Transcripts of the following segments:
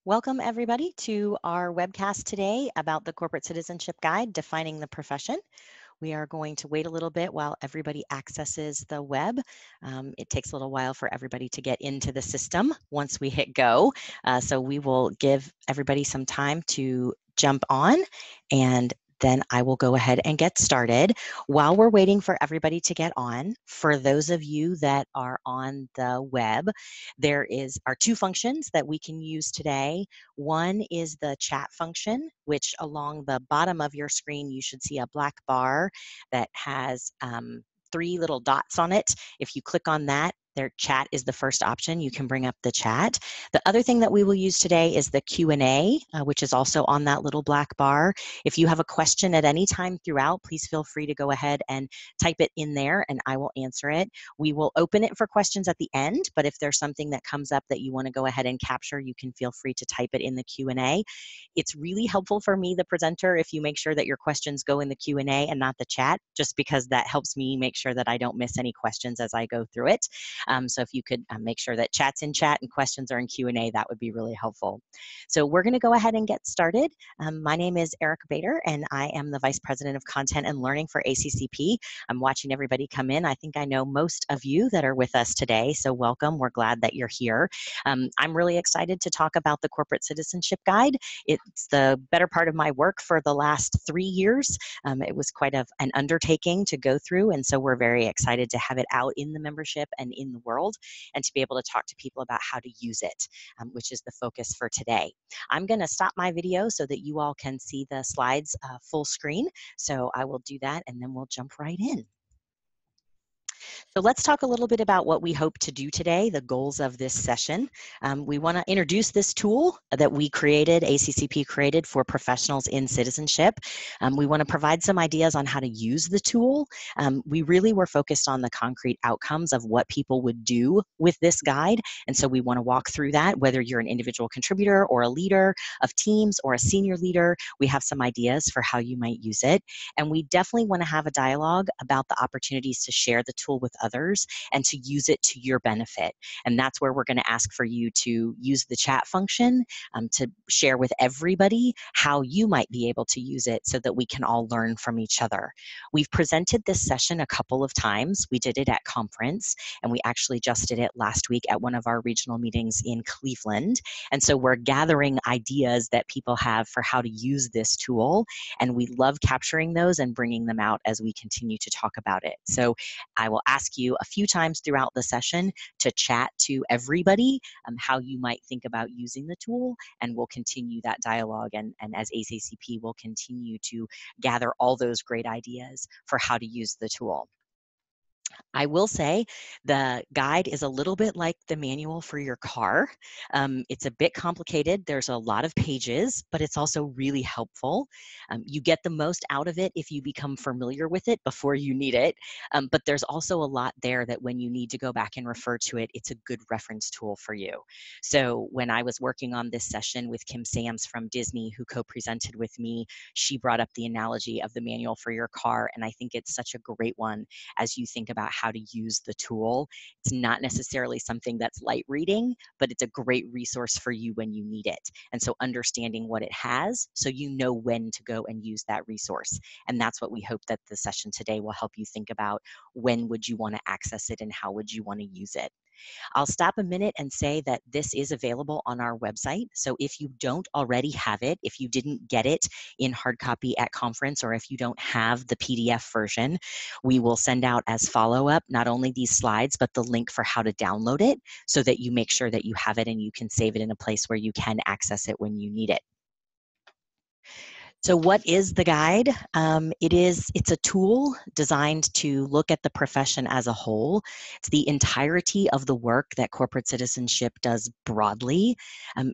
Welcome everybody to our webcast today about the Corporate Citizenship Guide, Defining the Profession. We are going to wait a little bit while everybody accesses the web. It takes a little while for everybody to get into the system once we hit go. So we will give everybody some time to jump on, and then I will go ahead and get started. While we're waiting for everybody to get on, for those of you that are on the web, there are two functions that we can use today. One is the chat function, which along the bottom of your screen, you should see a black bar that has three little dots on it. If you click on that, their chat is the first option. You can bring up the chat. The other thing that we will use today is the Q&A, which is also on that little black bar. If you have a question at any time throughout, please feel free to go ahead and type it in there and I will answer it. We will open it for questions at the end, but if there's something that comes up that you want to go ahead and capture, you can feel free to type it in the Q&A. It's really helpful for me, the presenter, if you make sure that your questions go in the Q&A and not the chat, just because that helps me make sure that I don't miss any questions as I go through it. So if you could make sure that chat's in chat and questions are in Q&A, that would be really helpful. So we're going to go ahead and get started. My name is Erica Bader, and I am the Vice President of Content and Learning for ACCP. I'm watching everybody come in. I think I know most of you that are with us today, so welcome. We're glad that you're here. I'm really excited to talk about the Corporate Citizenship Guide. It's the better part of my work for the last 3 years. It was quite an undertaking to go through, and so we're very excited to have it out in the membership and in the world, and to be able to talk to people about how to use it, which is the focus for today. I'm going to stop my video so that you all can see the slides full screen. So I will do that, and then we'll jump right in. So let's talk a little bit about what we hope to do today, the goals of this session. We want to introduce this tool that we created, ACCP created for professionals in citizenship. We want to provide some ideas on how to use the tool. We really were focused on the concrete outcomes of what people would do with this guide. And so we want to walk through that, whether you're an individual contributor or a leader of teams or a senior leader. We have some ideas for how you might use it. And we definitely want to have a dialogue about the opportunities to share the tool with others and to use it to your benefit. And that's where we're going to ask for you to use the chat function to share with everybody how you might be able to use it so that we can all learn from each other. We've presented this session a couple of times. We did it at conference, and we actually just did it last week at one of our regional meetings in Cleveland. And so we're gathering ideas that people have for how to use this tool, and we love capturing those and bringing them out as we continue to talk about it. So I will ask you a few times throughout the session to chat to everybody how you might think about using the tool, and we'll continue that dialogue, and as ACCP will continue to gather all those great ideas for how to use the tool. I will say the guide is a little bit like the manual for your car. It's a bit complicated. There's a lot of pages, but it's also really helpful. You get the most out of it if you become familiar with it before you need it. But there's also a lot there that when you need to go back and refer to it, it's a good reference tool for you. So when I was working on this session with Kim Sams from Disney, who co-presented with me, she brought up the analogy of the manual for your car, and I think it's such a great one as you think about how to use the tool. It's not necessarily something that's light reading, but it's a great resource for you when you need it. And so understanding what it has so you know when to go and use that resource. And that's what we hope that the session today will help you think about. When would you want to access it and how would you want to use it? I'll stop a minute and say that this is available on our website. So if you don't already have it, if you didn't get it in hard copy at conference, or if you don't have the PDF version, we will send out as follow-up not only these slides, but the link for how to download it so that you make sure that you have it and you can save it in a place where you can access it when you need it. So what is the guide? It's a tool designed to look at the profession as a whole. It's the entirety of the work that corporate citizenship does broadly.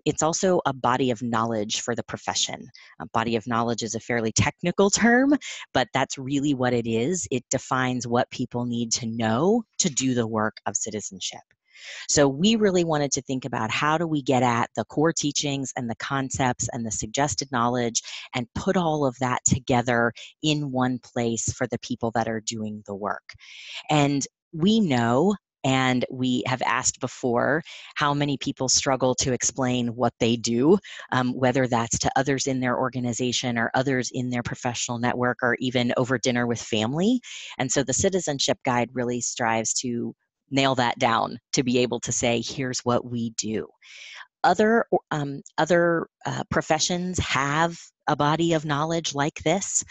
It's also a body of knowledge for the profession. A body of knowledge is a fairly technical term, but that's really what it is. It defines what people need to know to do the work of citizenship. So we really wanted to think about how do we get at the core teachings and the concepts and the suggested knowledge and put all of that together in one place for the people that are doing the work. And we know And we have asked before how many people struggle to explain what they do, whether that's to others in their organization or others in their professional network or even over dinner with family. And so the Citizenship Guide really strives to nail that down, to be able to say, here's what we do. Other professions have a body of knowledge like this.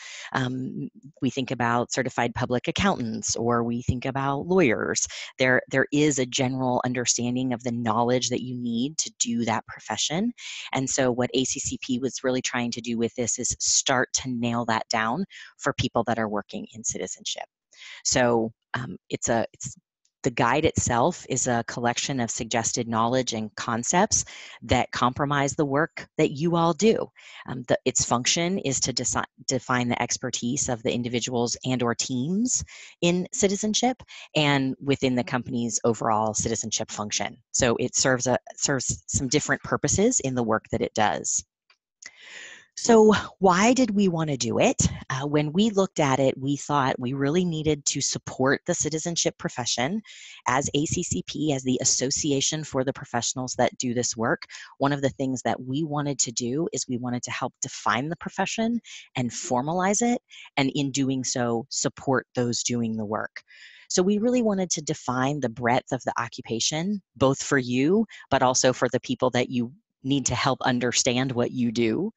We think about certified public accountants, or we think about lawyers. There is a general understanding of the knowledge that you need to do that profession. And so what ACCP was really trying to do with this is start to nail that down for people that are working in citizenship. So the guide itself is a collection of suggested knowledge and concepts that compromise the work that you all do. Its function is to define the expertise of the individuals and or teams in citizenship and within the company's overall citizenship function. So it serves some different purposes in the work that it does. So why did we want to do it? When we looked at it, we thought we really needed to support the citizenship profession as ACCP, as the association for the professionals that do this work. One of the things that we wanted to do is we wanted to help define the profession and formalize it, and in doing so, support those doing the work. So we really wanted to define the breadth of the occupation, both for you, but also for the people that you need to help understand what you do.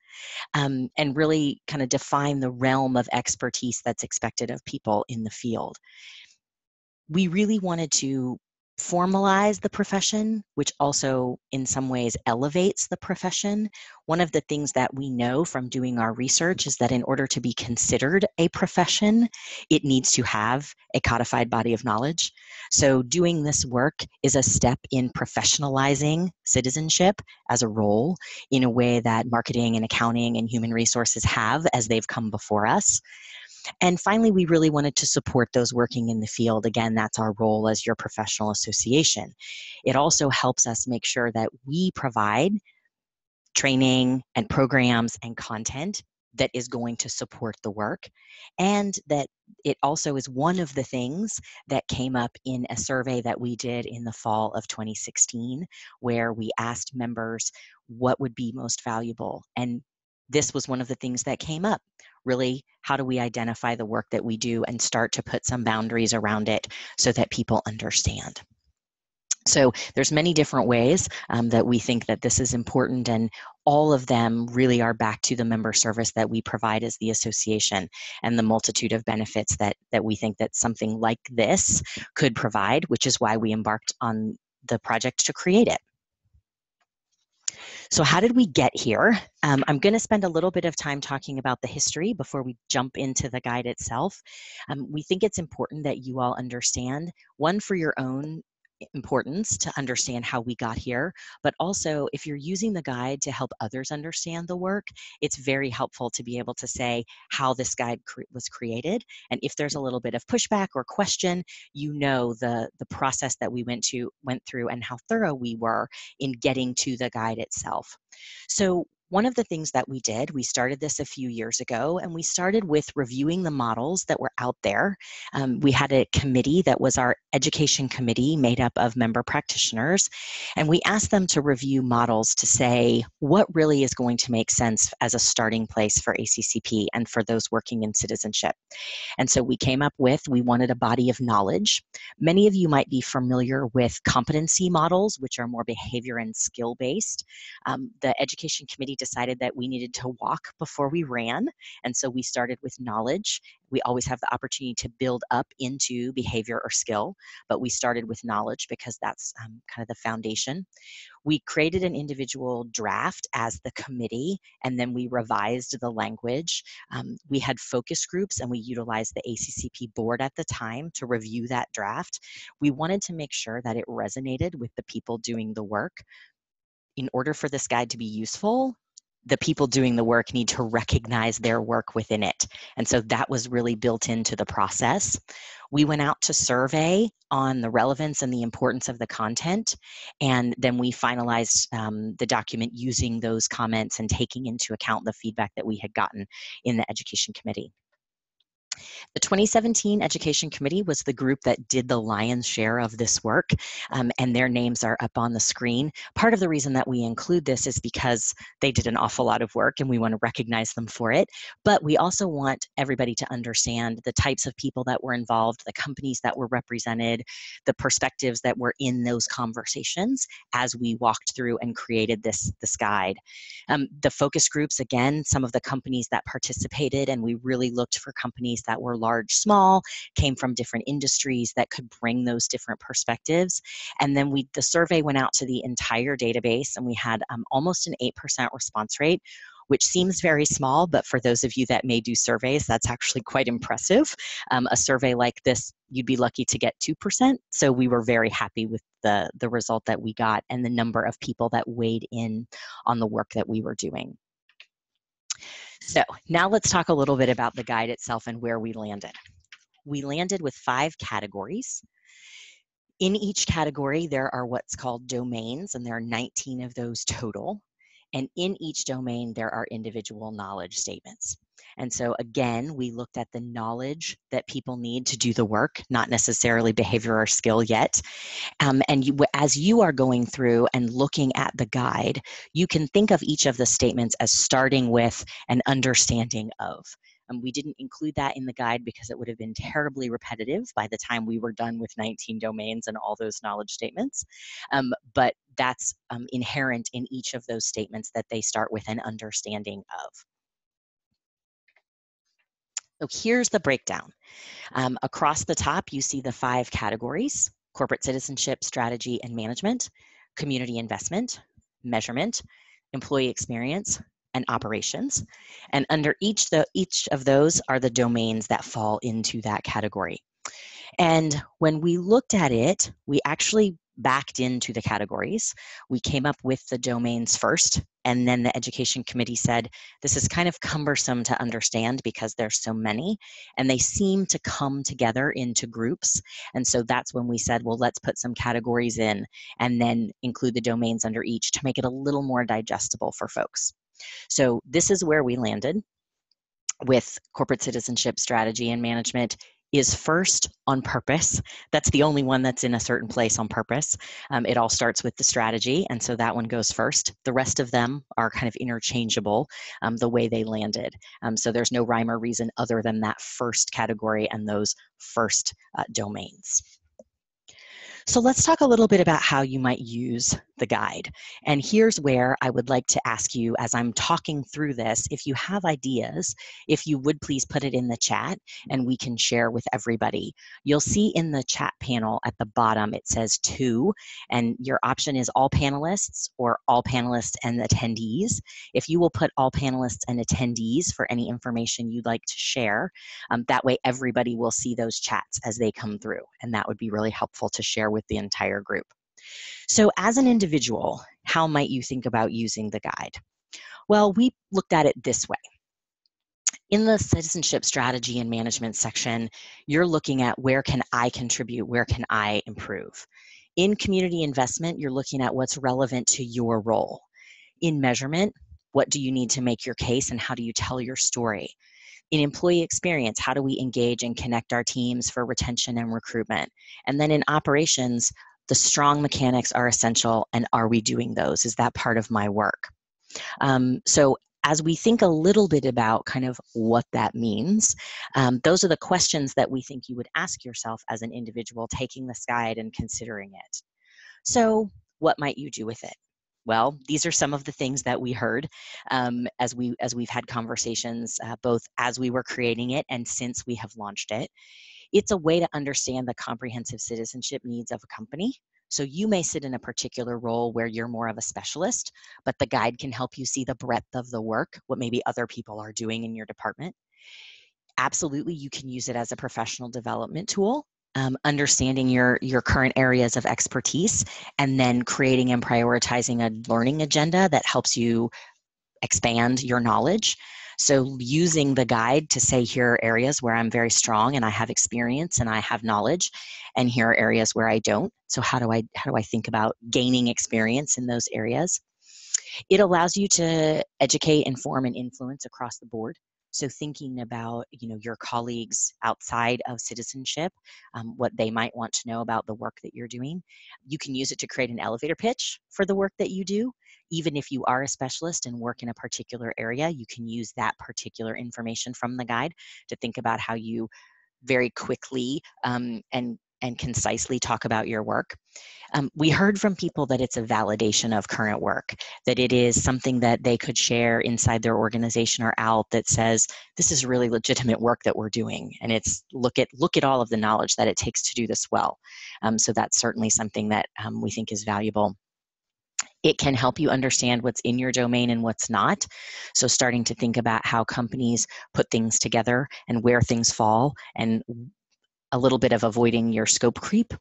And really kind of define the realm of expertise that's expected of people in the field. We really wanted to formalize the profession, which also in some ways elevates the profession. One of the things that we know from doing our research is that in order to be considered a profession, it needs to have a codified body of knowledge. So doing this work is a step in professionalizing citizenship as a role in a way that marketing and accounting and human resources have as they've come before us. And finally, we really wanted to support those working in the field. Again, that's our role as your professional association. It also helps us make sure that we provide training and programs and content that is going to support the work, and that it also is one of the things that came up in a survey that we did in the fall of 2016, where we asked members what would be most valuable. And this was one of the things that came up. Really, how do we identify the work that we do and start to put some boundaries around it so that people understand? So there's many different ways that we think that this is important, and all of them really are back to the member service that we provide as the association and the multitude of benefits that we think that something like this could provide, which is why we embarked on the project to create it. So how did we get here? I'm going to spend a little bit of time talking about the history before we jump into the guide itself. We think it's important that you all understand, one, for your own importance to understand how we got here, but also if you're using the guide to help others understand the work, it's very helpful to be able to say how this guide was created. And if there's a little bit of pushback or question, you know the process that we went through and how thorough we were in getting to the guide itself. So one of the things that we did, we started this a few years ago, and we started with reviewing the models that were out there. We had a committee that was our education committee made up of member practitioners, and we asked them to review models to say what really is going to make sense as a starting place for ACCP and for those working in citizenship. And so we came up with, we wanted a body of knowledge. Many of you might be familiar with competency models, which are more behavior and skill based. The education committee decided that we needed to walk before we ran. And so we started with knowledge. We always have the opportunity to build up into behavior or skill, but we started with knowledge because that's kind of the foundation. We created an individual draft as the committee, and then we revised the language. We had focus groups, and we utilized the ACCP board at the time to review that draft. We wanted to make sure that it resonated with the people doing the work. In order for this guide to be useful, the people doing the work need to recognize their work within it. And so that was really built into the process. We went out to survey on the relevance and the importance of the content, and then we finalized the document using those comments and taking into account the feedback that we had gotten in the education committee. The 2017 Education Committee was the group that did the lion's share of this work, and their names are up on the screen. Part of the reason that we include this is because they did an awful lot of work and we want to recognize them for it, but we also want everybody to understand the types of people that were involved, the companies that were represented, the perspectives that were in those conversations as we walked through and created this guide. The focus groups, again, some of the companies that participated, and we really looked for companies that were large, small, came from different industries that could bring those different perspectives. And then the survey went out to the entire database, and we had almost an 8% response rate, which seems very small, but for those of you that may do surveys, that's actually quite impressive. A survey like this, you'd be lucky to get 2%. So we were very happy with the result that we got and the number of people that weighed in on the work that we were doing. So now let's talk a little bit about the guide itself and where we landed. We landed with 5 categories. In each category, there are what's called domains, and there are 19 of those total. And in each domain, there are individual knowledge statements. And so again, we looked at the knowledge that people need to do the work, not necessarily behavior or skill yet. As you are going through and looking at the guide, you can think of each of the statements as starting with an understanding of. We didn't include that in the guide because it would have been terribly repetitive by the time we were done with 19 domains and all those knowledge statements. But that's inherent in each of those statements, that they start with an understanding of. So here's the breakdown. Across the top, you see the 5 categories: corporate citizenship, strategy and management, community investment, measurement, employee experience, and operations. And under each of those are the domains that fall into that category. And when we looked at it, we actually backed into the categories. We came up with the domains first, and then the education committee said, this is kind of cumbersome to understand because there's so many, and they seem to come together into groups. And so that's when we said, well, let's put some categories in and then include the domains under each to make it a little more digestible for folks. So this is where we landed with corporate citizenship, strategy, and management is first on purpose. That's the only one that's in a certain place on purpose. It all starts with the strategy, and so that one goes first. The rest of them are kind of interchangeable the way they landed. So there's no rhyme or reason other than that first category and those first domains. So let's talk a little bit about how you might use the guide. And here's where I would like to ask you, as I'm talking through this, if you have ideas, if you would please put it in the chat and we can share with everybody. You'll see in the chat panel at the bottom, it says 2, and your option is all panelists or all panelists and attendees. If you will put all panelists and attendees for any information you'd like to share, that way everybody will see those chats as they come through, and that would be really helpful to share with the entire group. So as an individual, how might you think about using the guide? Well, we looked at it this way. In the citizenship strategy and management section, you're looking at where can I contribute, where can I improve? In community investment, you're looking at what's relevant to your role. In measurement, what do you need to make your case and how do you tell your story? In employee experience, how do we engage and connect our teams for retention and recruitment? And then in operations, the strong mechanics are essential, and are we doing those? Is that part of my work? So as we think a little bit about kind of what that means, those are the questions that we think you would ask yourself as an individual taking this guide and considering it. So what might you do with it? Well, these are some of the things that we heard as we've had conversations, both as we were creating it and since we have launched it. It's a way to understand the comprehensive citizenship needs of a company. So you may sit in a particular role where you're more of a specialist, but the guide can help you see the breadth of the work, what maybe other people are doing in your department. Absolutely, you can use it as a professional development tool. Understanding your current areas of expertise, and then creating and prioritizing a learning agenda that helps you expand your knowledge. So using the guide to say, here are areas where I'm very strong and I have experience and I have knowledge, and here are areas where I don't. So how do I think about gaining experience in those areas? It allows you to educate, inform, and influence across the board. So thinking about, your colleagues outside of citizenship, what they might want to know about the work that you're doing. You can use it to create an elevator pitch for the work that you do. Even if you are a specialist and work in a particular area, you can use that particular information from the guide to think about how you very quickly and concisely talk about your work. We heard from people that it's a validation of current work, that it is something that they could share inside their organization or out that says, this is really legitimate work that we're doing. And it's look at all of the knowledge that it takes to do this well. So that's certainly something that we think is valuable. It can help you understand what's in your domain and what's not. So starting to think about how companies put things together and where things fall, and a little bit of avoiding your scope creep.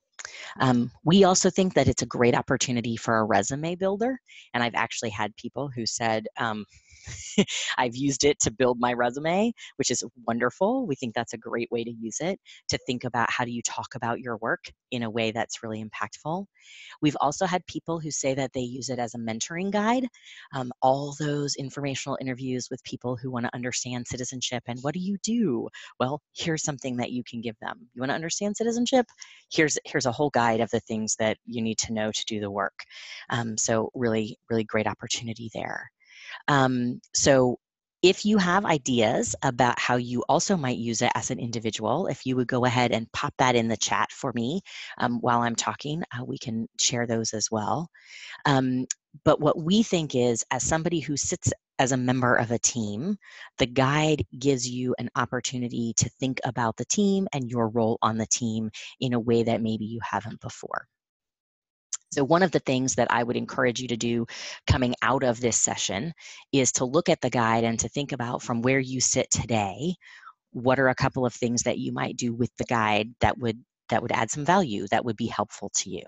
We also think that it's a great opportunity for a resume builder. And I've actually had people who said, I've used it to build my resume, which is wonderful. We think that's a great way to use it, to think about how do you talk about your work in a way that's really impactful. We've also had people who say that they use it as a mentoring guide. All those informational interviews with people who want to understand citizenship and what do you do? Well, here's something that you can give them. You want to understand citizenship? Here's a whole guide of the things that you need to know to do the work. So really, really great opportunity there. So if you have ideas about how you also might use it as an individual, if you would go ahead and pop that in the chat for me while I'm talking, we can share those as well. But what we think is, as somebody who sits as a member of a team, the guide gives you an opportunity to think about the team and your role on the team in a way that maybe you haven't before. So one of the things that I would encourage you to do coming out of this session is to look at the guide and to think about, from where you sit today, what are a couple of things that you might do with the guide that would add some value, that would be helpful to you.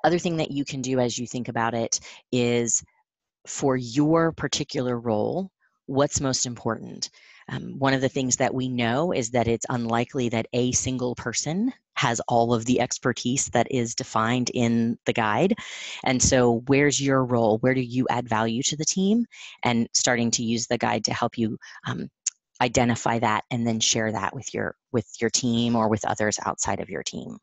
Other thing that you can do as you think about it is, for your particular role, what's most important? One of the things that we know is that it's unlikely that a single person has all of the expertise that is defined in the guide. And so where's your role? Where do you add value to the team? And starting to use the guide to help you identify that and then share that with your team or with others outside of your team.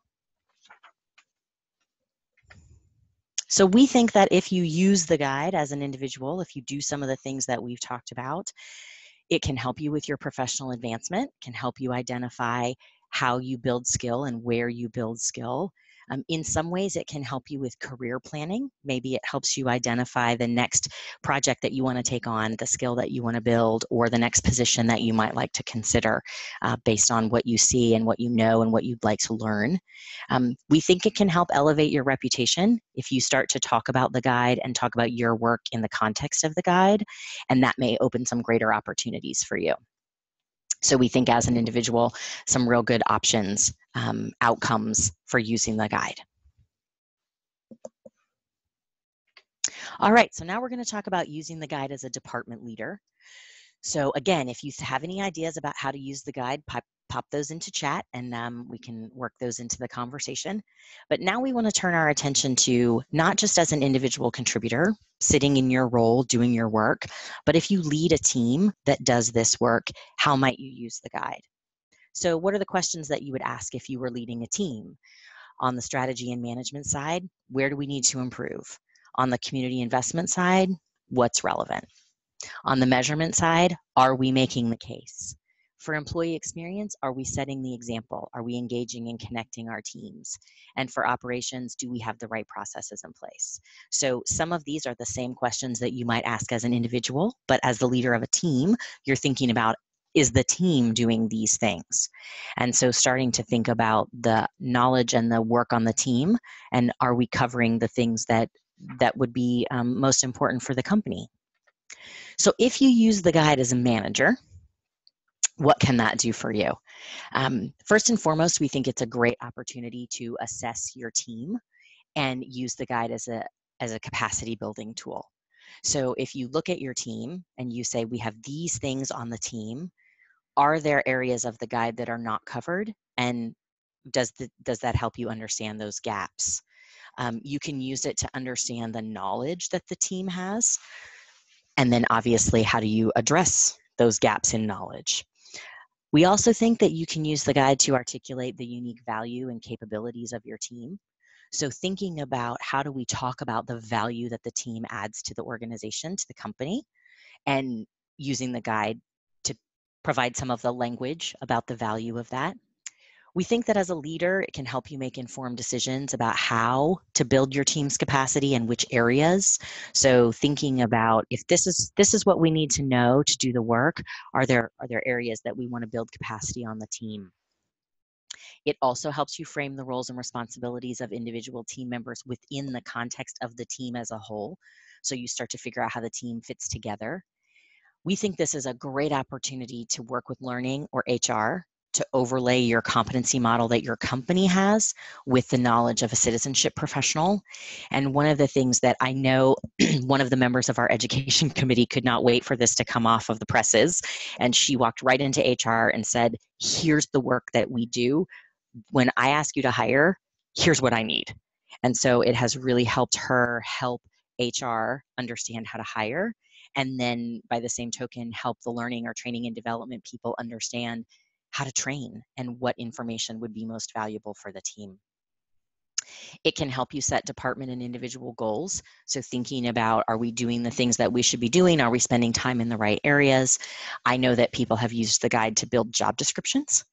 So we think that if you use the guide as an individual, if you do some of the things that we've talked about, it can help you with your professional advancement, can help you identify how you build skill and where you build skill. In some ways, it can help you with career planning. Maybe it helps you identify the next project that you want to take on, the skill that you want to build, or the next position that you might like to consider based on what you see and what you know and what you'd like to learn. We think it can help elevate your reputation if you start to talk about the guide and talk about your work in the context of the guide, and that may open some greater opportunities for you. So we think as an individual, some real good options, outcomes for using the guide. All right, so now we're going to talk about using the guide as a department leader. So again, if you have any ideas about how to use the guide, pop those into chat and we can work those into the conversation. But now we want to turn our attention to not just as an individual contributor, sitting in your role, doing your work, but if you lead a team that does this work, how might you use the guide? So what are the questions that you would ask if you were leading a team? On the strategy and management side, where do we need to improve? On the community investment side, what's relevant? On the measurement side, are we making the case? For employee experience, are we setting the example? Are we engaging and connecting our teams? And for operations, do we have the right processes in place? So some of these are the same questions that you might ask as an individual, but as the leader of a team, you're thinking about, is the team doing these things? And so starting to think about the knowledge and the work on the team, and are we covering the things that would be most important for the company? So if you use the guide as a manager, what can that do for you? First and foremost, we think it's a great opportunity to assess your team and use the guide as a capacity building tool. So if you look at your team and you say, we have these things on the team, are there areas of the guide that are not covered? And does that help you understand those gaps? You can use it to understand the knowledge that the team has. And then obviously, how do you address those gaps in knowledge. We also think that you can use the guide to articulate the unique value and capabilities of your team. So thinking about how do we talk about the value that the team adds to the organization, to the company, and using the guide to provide some of the language about the value of that. We think that as a leader, it can help you make informed decisions about how to build your team's capacity and which areas. So thinking about if this is what we need to know to do the work, are there areas that we want to build capacity on the team? It also helps you frame the roles and responsibilities of individual team members within the context of the team as a whole. So you start to figure out how the team fits together. We think this is a great opportunity to work with learning or HR to overlay your competency model that your company has with the knowledge of a citizenship professional. And one of the things that I know one of the members of our education committee could not wait for this to come off of the presses. And she walked right into HR and said, here's the work that we do. When I ask you to hire, here's what I need. And so it has really helped her help HR understand how to hire. And then by the same token, help the learning or training and development people understand how to train and what information would be most valuable for the team. It can help you set department and individual goals. So thinking about, are we doing the things that we should be doing? Are we spending time in the right areas? I know that people have used the guide to build job descriptions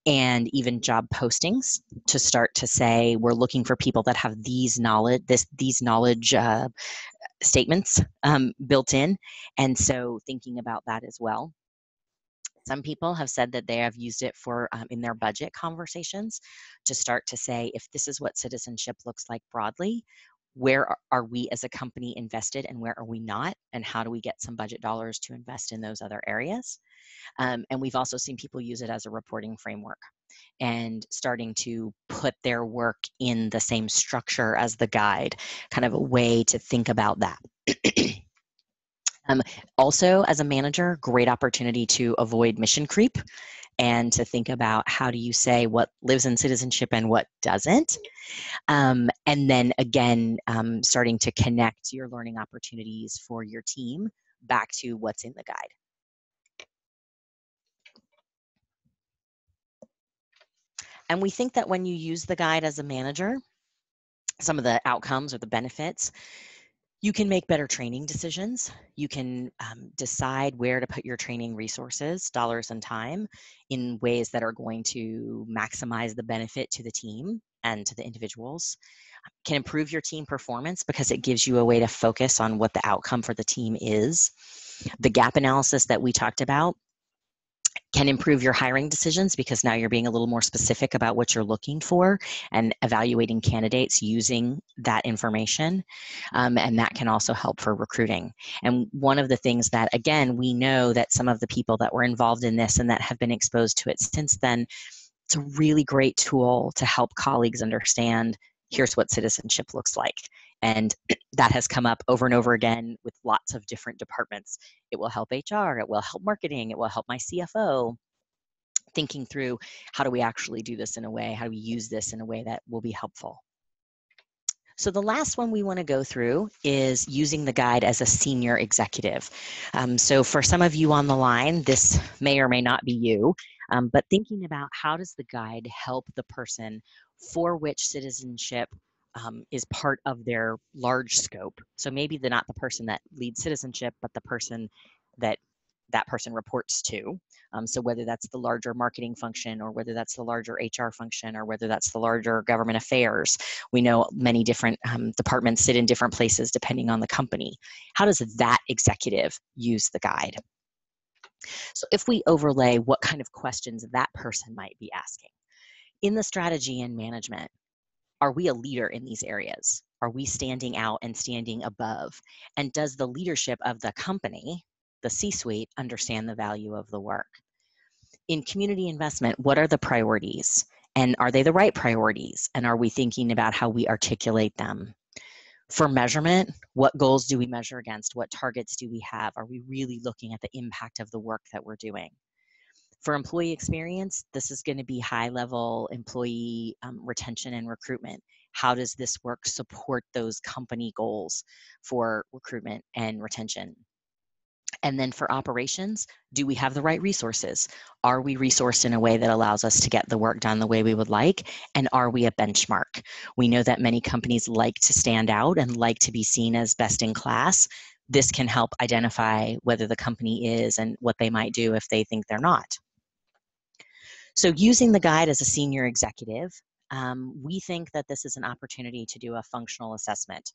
and even job postings to start to say, we're looking for people that have these knowledge statements built in. And so thinking about that as well. Some people have said that they have used it for in their budget conversations to start to say, if this is what citizenship looks like broadly, where are we as a company invested and where are we not? And how do we get some budget dollars to invest in those other areas? And we've also seen people use it as a reporting framework and starting to put their work in the same structure as the guide, kind of a way to think about that. Also, as a manager, great opportunity to avoid mission creep and to think about how do you say what lives in citizenship and what doesn't. And then again, starting to connect your learning opportunities for your team back to what's in the guide. And we think that when you use the guide as a manager, some of the outcomes or the benefits, you can make better training decisions. You can decide where to put your training resources, dollars and time, in ways that are going to maximize the benefit to the team and to the individuals. Can improve your team performance because it gives you a way to focus on what the outcome for the team is. The gap analysis that we talked about can improve your hiring decisions because now you're being a little more specific about what you're looking for and evaluating candidates using that information. And that can also help for recruiting. And one of the things that, again, we know that some of the people that were involved in this and that have been exposed to it since then, it's a really great tool to help colleagues understand, here's what citizenship looks like. And that has come up over and over again with lots of different departments. It will help HR, it will help marketing, it will help my CFO, thinking through how do we actually do this in a way, how do we use this in a way that will be helpful. So the last one we want to go through is using the guide as a senior executive. So for some of you on the line, this may or may not be you, but thinking about how does the guide help the person for which citizenship is part of their large scope. So maybe they're not the person that leads citizenship, but the person that that person reports to. So whether that's the larger marketing function or whether that's the larger HR function or whether that's the larger government affairs, we know many different departments sit in different places depending on the company. How does that executive use the guide? So if we overlay what kind of questions that person might be asking. In the strategy and management, are we a leader in these areas? Are we standing out and standing above? And does the leadership of the company, the C-suite, understand the value of the work? In community investment, what are the priorities? And are they the right priorities? And are we thinking about how we articulate them? For measurement, what goals do we measure against? What targets do we have? Are we really looking at the impact of the work that we're doing? For employee experience, this is going to be high-level employee retention and recruitment. How does this work support those company goals for recruitment and retention? And then for operations, do we have the right resources? Are we resourced in a way that allows us to get the work done the way we would like? And are we a benchmark? We know that many companies like to stand out and like to be seen as best in class. This can help identify whether the company is and what they might do if they think they're not. So using the guide as a senior executive, we think that this is an opportunity to do a functional assessment.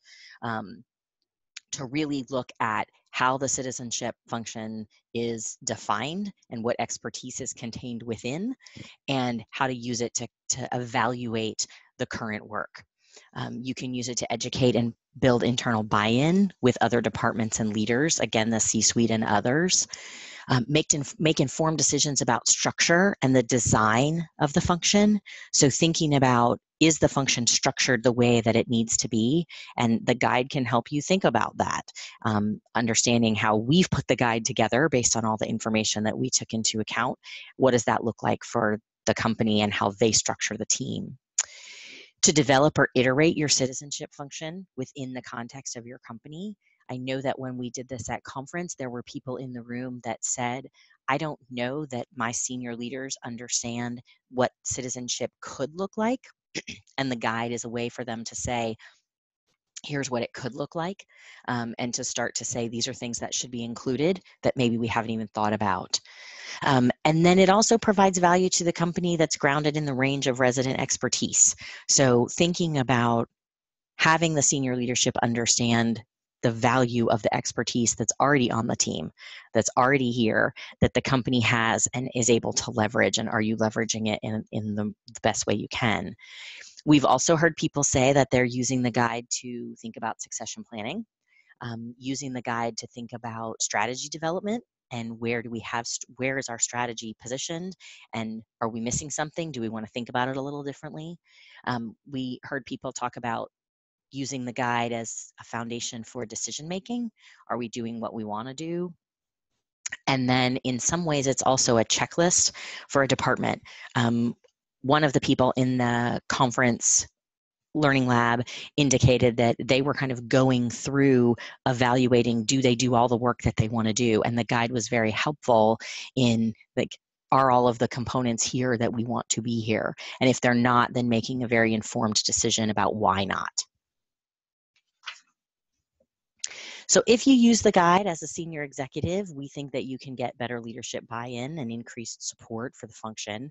To really look at how the citizenship function is defined and what expertise is contained within, and how to use it to evaluate the current work. You can use it to educate and build internal buy-in with other departments and leaders, again, the C-suite and others. Make informed decisions about structure and the design of the function. So thinking about, is the function structured the way that it needs to be? And the guide can help you think about that. Understanding how we've put the guide together based on all the information that we took into account. What does that look like for the company and how they structure the team? To develop or iterate your citizenship function within the context of your company. I know that when we did this at conference, there were people in the room that said, I don't know that my senior leaders understand what citizenship could look like. And the guide is a way for them to say, here's what it could look like, and to start to say, these are things that should be included that maybe we haven't even thought about. And then it also provides value to the company that's grounded in the range of resident expertise. So thinking about having the senior leadership understand the value of the expertise that's already on the team, that's already here, that the company has and is able to leverage, and are you leveraging it in the best way you can? We've also heard people say that they're using the guide to think about succession planning, using the guide to think about strategy development, and where is our strategy positioned, and are we missing something? Do we want to think about it a little differently? We heard people talk about using the guide as a foundation for decision making. Are we doing what we want to do? And then in some ways, it's also a checklist for a department. One of the people in the conference Learning Lab indicated that they were kind of going through evaluating, do they do all the work that they want to do? And the guide was very helpful in, like, are all of the components here that we want to be here? And if they're not, then making a very informed decision about why not. So if you use the guide as a senior executive, we think that you can get better leadership buy-in and increased support for the function.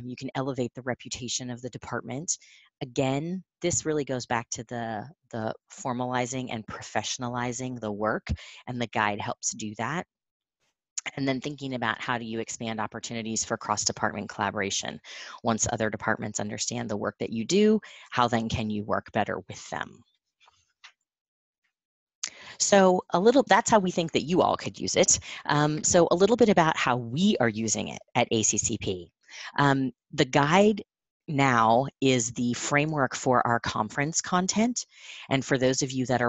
You can elevate the reputation of the department. Again, this really goes back to the formalizing and professionalizing the work, and the guide helps do that. And then thinking about, how do you expand opportunities for cross-department collaboration? Once other departments understand the work that you do, how then can you work better with them? So that's how we think that you all could use it. So a little bit about how we are using it at ACCP. The guide now is the framework for our conference content. And for those of you that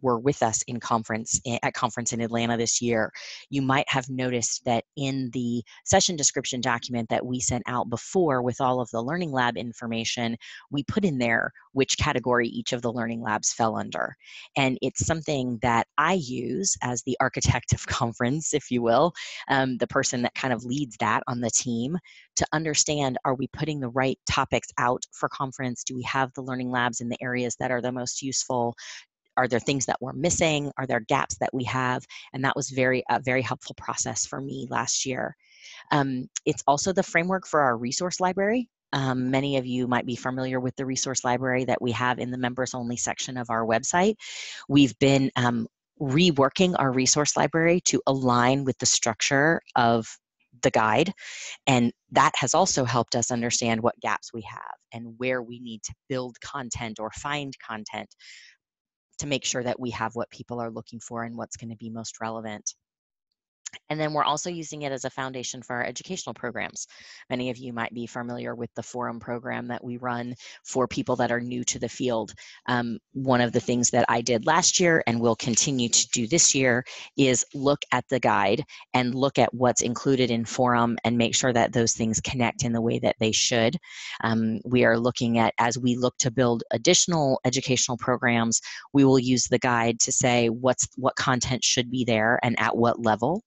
were with us at conference in Atlanta this year, you might have noticed that in the session description document that we sent out before with all of the Learning Lab information, we put in there which category each of the Learning Labs fell under. And it's something that I use as the architect of conference, if you will, the person that kind of leads that on the team, to understand, are we putting the right topics out for conference? Do we have the Learning Labs in the areas that are the most useful? Are there things that we're missing? Are there gaps that we have? And that was a very helpful process for me last year. It's also the framework for our resource library. Many of you might be familiar with the resource library that we have in the members only section of our website. We've been reworking our resource library to align with the structure of the guide, and that has also helped us understand what gaps we have and where we need to build content or find content to make sure that we have what people are looking for and what's going to be most relevant. And then we're also using it as a foundation for our educational programs. Many of you might be familiar with the forum program that we run for people that are new to the field. One of the things that I did last year and will continue to do this year is look at the guide and look at what's included in forum and make sure that those things connect in the way that they should. We are looking at, as we look to build additional educational programs, we will use the guide to say what content should be there and at what level.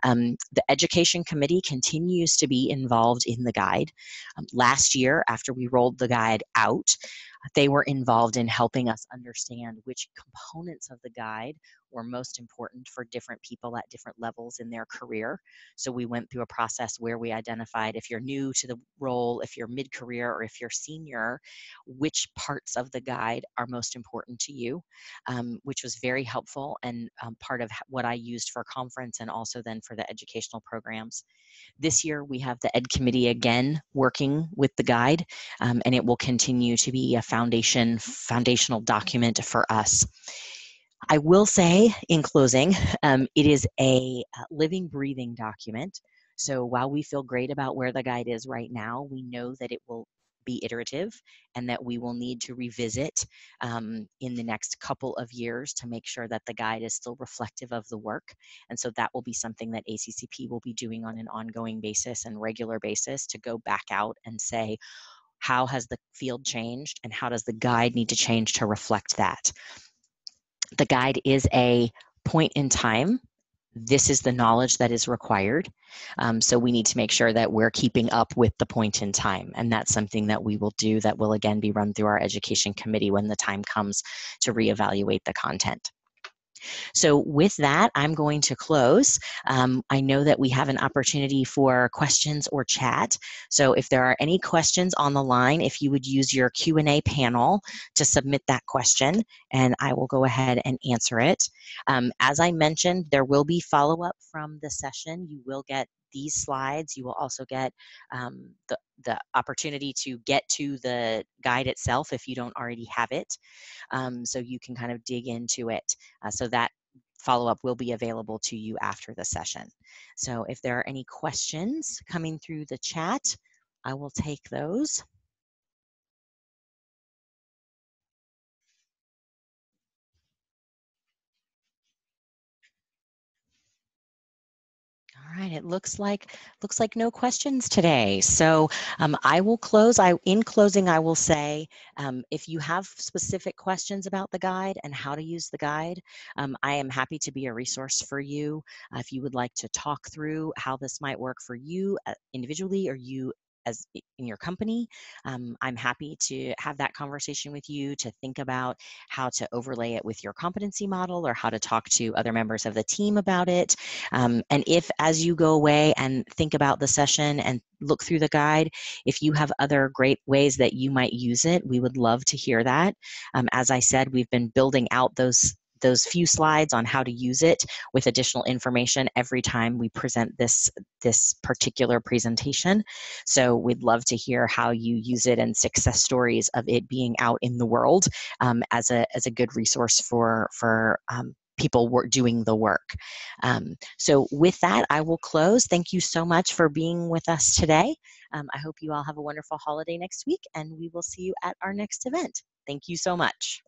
The education committee continues to be involved in the guide. Last year, after we rolled the guide out, they were involved in helping us understand which components of the guide were most important for different people at different levels in their career. So we went through a process where we identified, if you're new to the role, if you're mid-career, or if you're senior, which parts of the guide are most important to you, which was very helpful and part of what I used for conference and also then for the educational programs. This year, we have the Ed Committee again working with the guide, and it will continue to be a foundational document for us. I will say in closing, it is a living, breathing document. So while we feel great about where the guide is right now, we know that it will be iterative and that we will need to revisit in the next couple of years to make sure that the guide is still reflective of the work. And so that will be something that ACCP will be doing on an ongoing basis and regular basis to go back out and say, how has the field changed and how does the guide need to change to reflect that? The guide is a point in time. This is the knowledge that is required. So we need to make sure that we're keeping up with the point in time. And that's something that we will do that will again be run through our education committee when the time comes to reevaluate the content. So with that, I'm going to close. I know that we have an opportunity for questions or chat. So if there are any questions on the line, if you would use your Q&A panel to submit that question, and I will go ahead and answer it. As I mentioned, there will be follow-up from the session. You will get these slides. You will also get the opportunity to get to the guide itself if you don't already have it. So you can kind of dig into it. So that follow-up will be available to you after the session. So if there are any questions coming through the chat, I will take those. All right, it looks like no questions today. So I will close. In closing, I will say, if you have specific questions about the guide and how to use the guide, I am happy to be a resource for you. If you would like to talk through how this might work for you individually or you as in your company, I'm happy to have that conversation with you to think about how to overlay it with your competency model or how to talk to other members of the team about it. And if, as you go away and think about the session and look through the guide, if you have other great ways that you might use it, we would love to hear that. As I said, we've been building out those few slides on how to use it with additional information every time we present this particular presentation. So we'd love to hear how you use it and success stories of it being out in the world as a good resource for people doing the work. So with that, I will close. Thank you so much for being with us today. I hope you all have a wonderful holiday next week, and we will see you at our next event. Thank you so much.